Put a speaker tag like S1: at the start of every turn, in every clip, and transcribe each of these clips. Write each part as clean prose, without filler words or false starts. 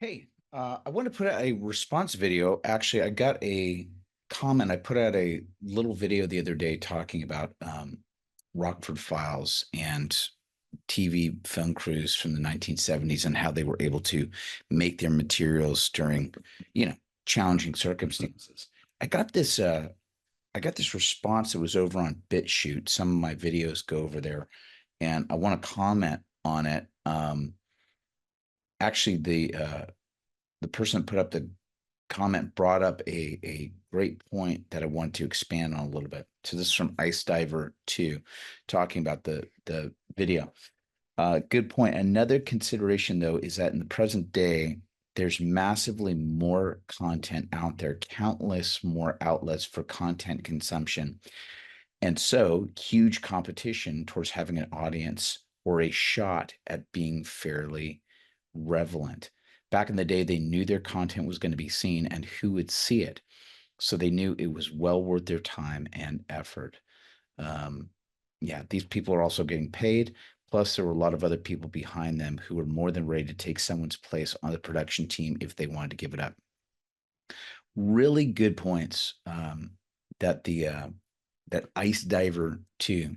S1: Hey, I want to put out a response video. Actually, I got a comment. I put out a little video the other day talking about Rockford Files and TV film crews from the 1970s and how they were able to make their materials during, you know, challenging circumstances. I got this I got this response that was over on BitChute. Some of my videos go over there, and I want to comment on it. Actually, the person that put up the comment brought up a great point that I want to expand on a little bit. So this is from Ice Diver 2, talking about the video. Good point. Another consideration, though, is that in the present day, there's massively more content out there, countless more outlets for content consumption. And so, huge competition towards having an audience or a shot at being fairly relevant. Back in the day, they knew their content was going to be seen and who would see it. So they knew it was well worth their time and effort. Um, yeah, these people are also getting paid. Plus, there were a lot of other people behind them who were more than ready to take someone's place on the production team if they wanted to give it up. Really good points that the that Ice Diver 2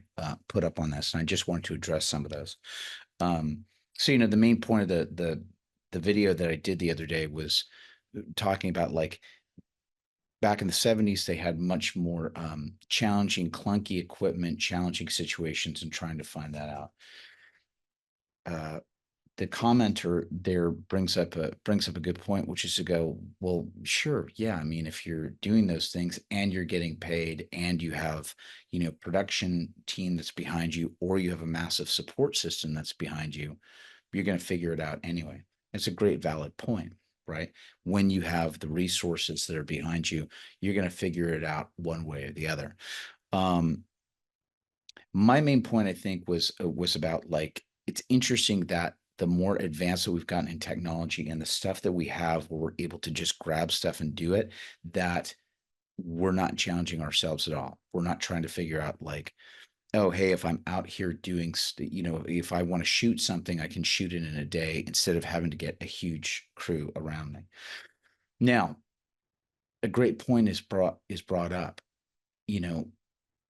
S1: put up on this, and I just wanted to address some of those. So the main point of the video that I did the other day was talking about, like, back in the 70s, they had much more challenging, clunky equipment, challenging situations, and trying to find that out. The commenter there brings up a good point, which is to go, well, sure, yeah. I mean, if you're doing those things and you're getting paid and you have, production team that's behind you, or you have a massive support system that's behind you, you're going to figure it out anyway. It's a great valid point, right? When you have the resources that are behind you, you're going to figure it out one way or the other. Um, my main point, I think, was about, like, it's interesting that the more advanced that we've gotten in technology and the stuff that we have where we're able to just grab stuff and do it, that we're not challenging ourselves at all. We're not trying to figure out, like, oh, hey, if I'm out here doing, if I want to shoot something, I can shoot it in a day instead of having to get a huge crew around me. Now, a great point is brought up. You know,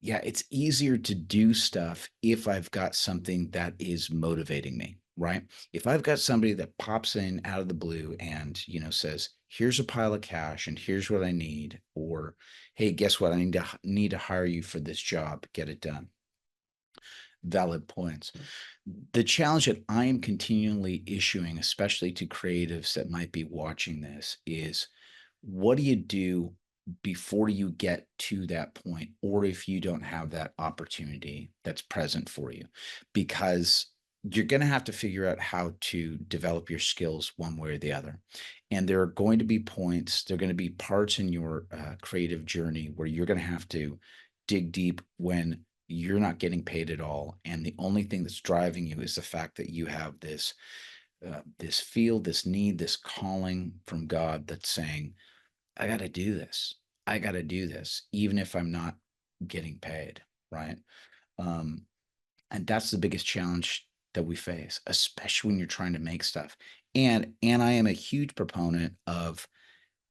S1: yeah, it's easier to do stuff if I've got something that is motivating me, right? If I've got somebody that pops in out of the blue and, says, "Here's a pile of cash and here's what I need," or, "Hey, guess what? I need to hire you for this job. Get it done." Valid points. The challenge that I am continually issuing, especially to creatives that might be watching this, is, what do you do before you get to that point, or if you don't have that opportunity that's present for you? Because you're going to have to figure out how to develop your skills one way or the other. And there are going to be points, there are going to be parts in your creative journey where you're going to have to dig deep when you're not getting paid at all. And the only thing that's driving you is the fact that you have this field, this need, this calling from God that's saying, I got to do this. I got to do this, even if I'm not getting paid, right? Um, and that's the biggest challenge that we face, especially when you're trying to make stuff. And I am a huge proponent of,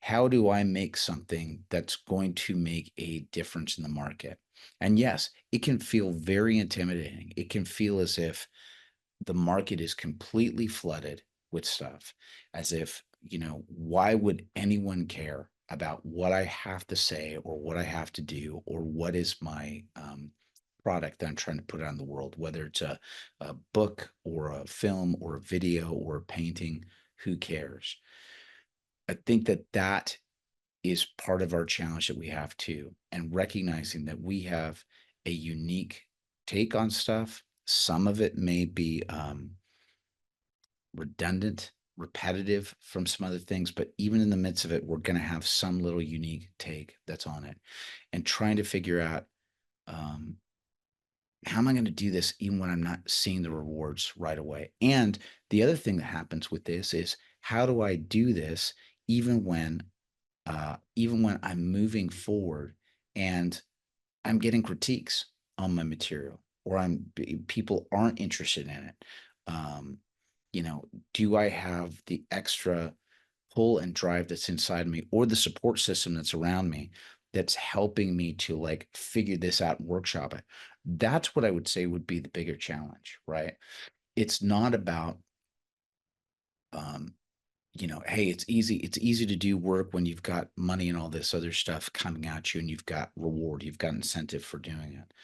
S1: how do I make something that's going to make a difference in the market? And yes, it can feel very intimidating. It can feel as if the market is completely flooded with stuff, as if, why would anyone care about what I have to say or what I have to do, or what is my product that I'm trying to put out in the world, whether it's a book or a film or a video or a painting. Who cares? I think that is part of our challenge that we have too, and recognizing that we have a unique take on stuff. Some of it may be redundant, repetitive from some other things, but even in the midst of it, we're going to have some little unique take that's on it, and trying to figure out, um, how am I going to do this even when I'm not seeing the rewards right away? And the other thing that happens with this is, how do I do this even when I'm moving forward and I'm getting critiques on my material, or people aren't interested in it? Um, do I have the extra? pull and drive that's inside me, or the support system that's around me that's helping me to like figure this out and workshop it. That's what I would say would be the bigger challenge, right? It's not about um, hey, it's easy to do work when you've got money and all this other stuff coming at you and you've got reward, you've got incentive for doing it.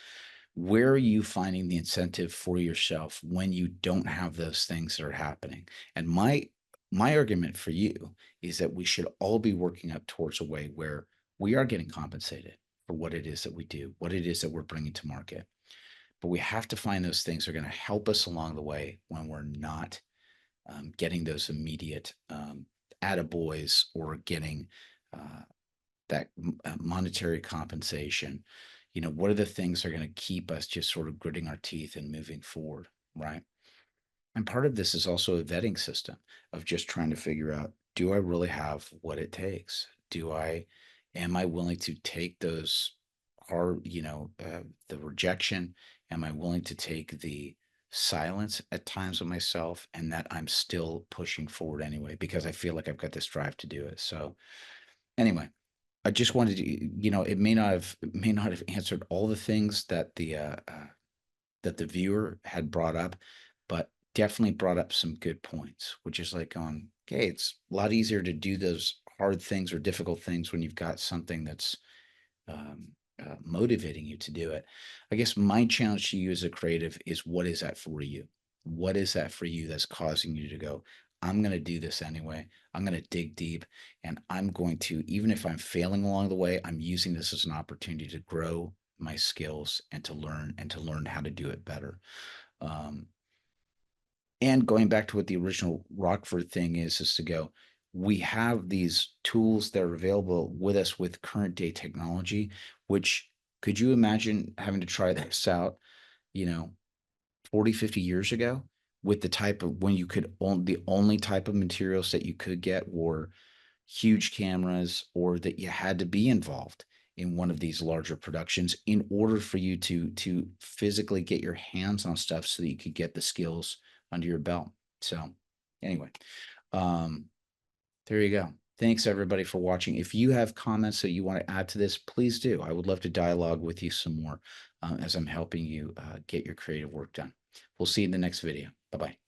S1: Where are you finding the incentive for yourself when you don't have those things that are happening? And my argument for you is that we should all be working up towards a way where we are getting compensated for what it is that we do, what it is that we're bringing to market. But we have to find those things that are going to help us along the way when we're not getting those immediate attaboys or getting uh, that monetary compensation. What are the things that are going to keep us just sort of gritting our teeth and moving forward, right? And part of this is also a vetting system of just trying to figure out, do I really have what it takes? Am I willing to take those hard, the rejection? Am I willing to take the silence at times with myself and that I'm still pushing forward anyway, because I feel like I've got this drive to do it. So anyway, I just wanted to, it may not have answered all the things that the viewer had brought up, but definitely brought up some good points, which is like on, okay, it's a lot easier to do those hard things or difficult things when you've got something that's motivating you to do it. I guess my challenge to you as a creative is, what is that for you? What is that for you that's causing you to go, I'm going to do this anyway. I'm going to dig deep and I'm going to, even if I'm failing along the way, I'm using this as an opportunity to grow my skills and to learn how to do it better. Um, and going back to what the original Rockford thing is to go, we have these tools that are available with us with current day technology, which could you imagine having to try this out, you know, 40, 50 years ago with the type of when you could the only type of materials that you could get were huge cameras or that you had to be involved in one of these larger productions in order for you to physically get your hands on stuff so that you could get the skills under your belt. So anyway, um, there you go. Thanks everybody for watching. If you have comments that you want to add to this, please do. I would love to dialogue with you some more as I'm helping you get your creative work done. We'll see you in the next video. Bye-bye.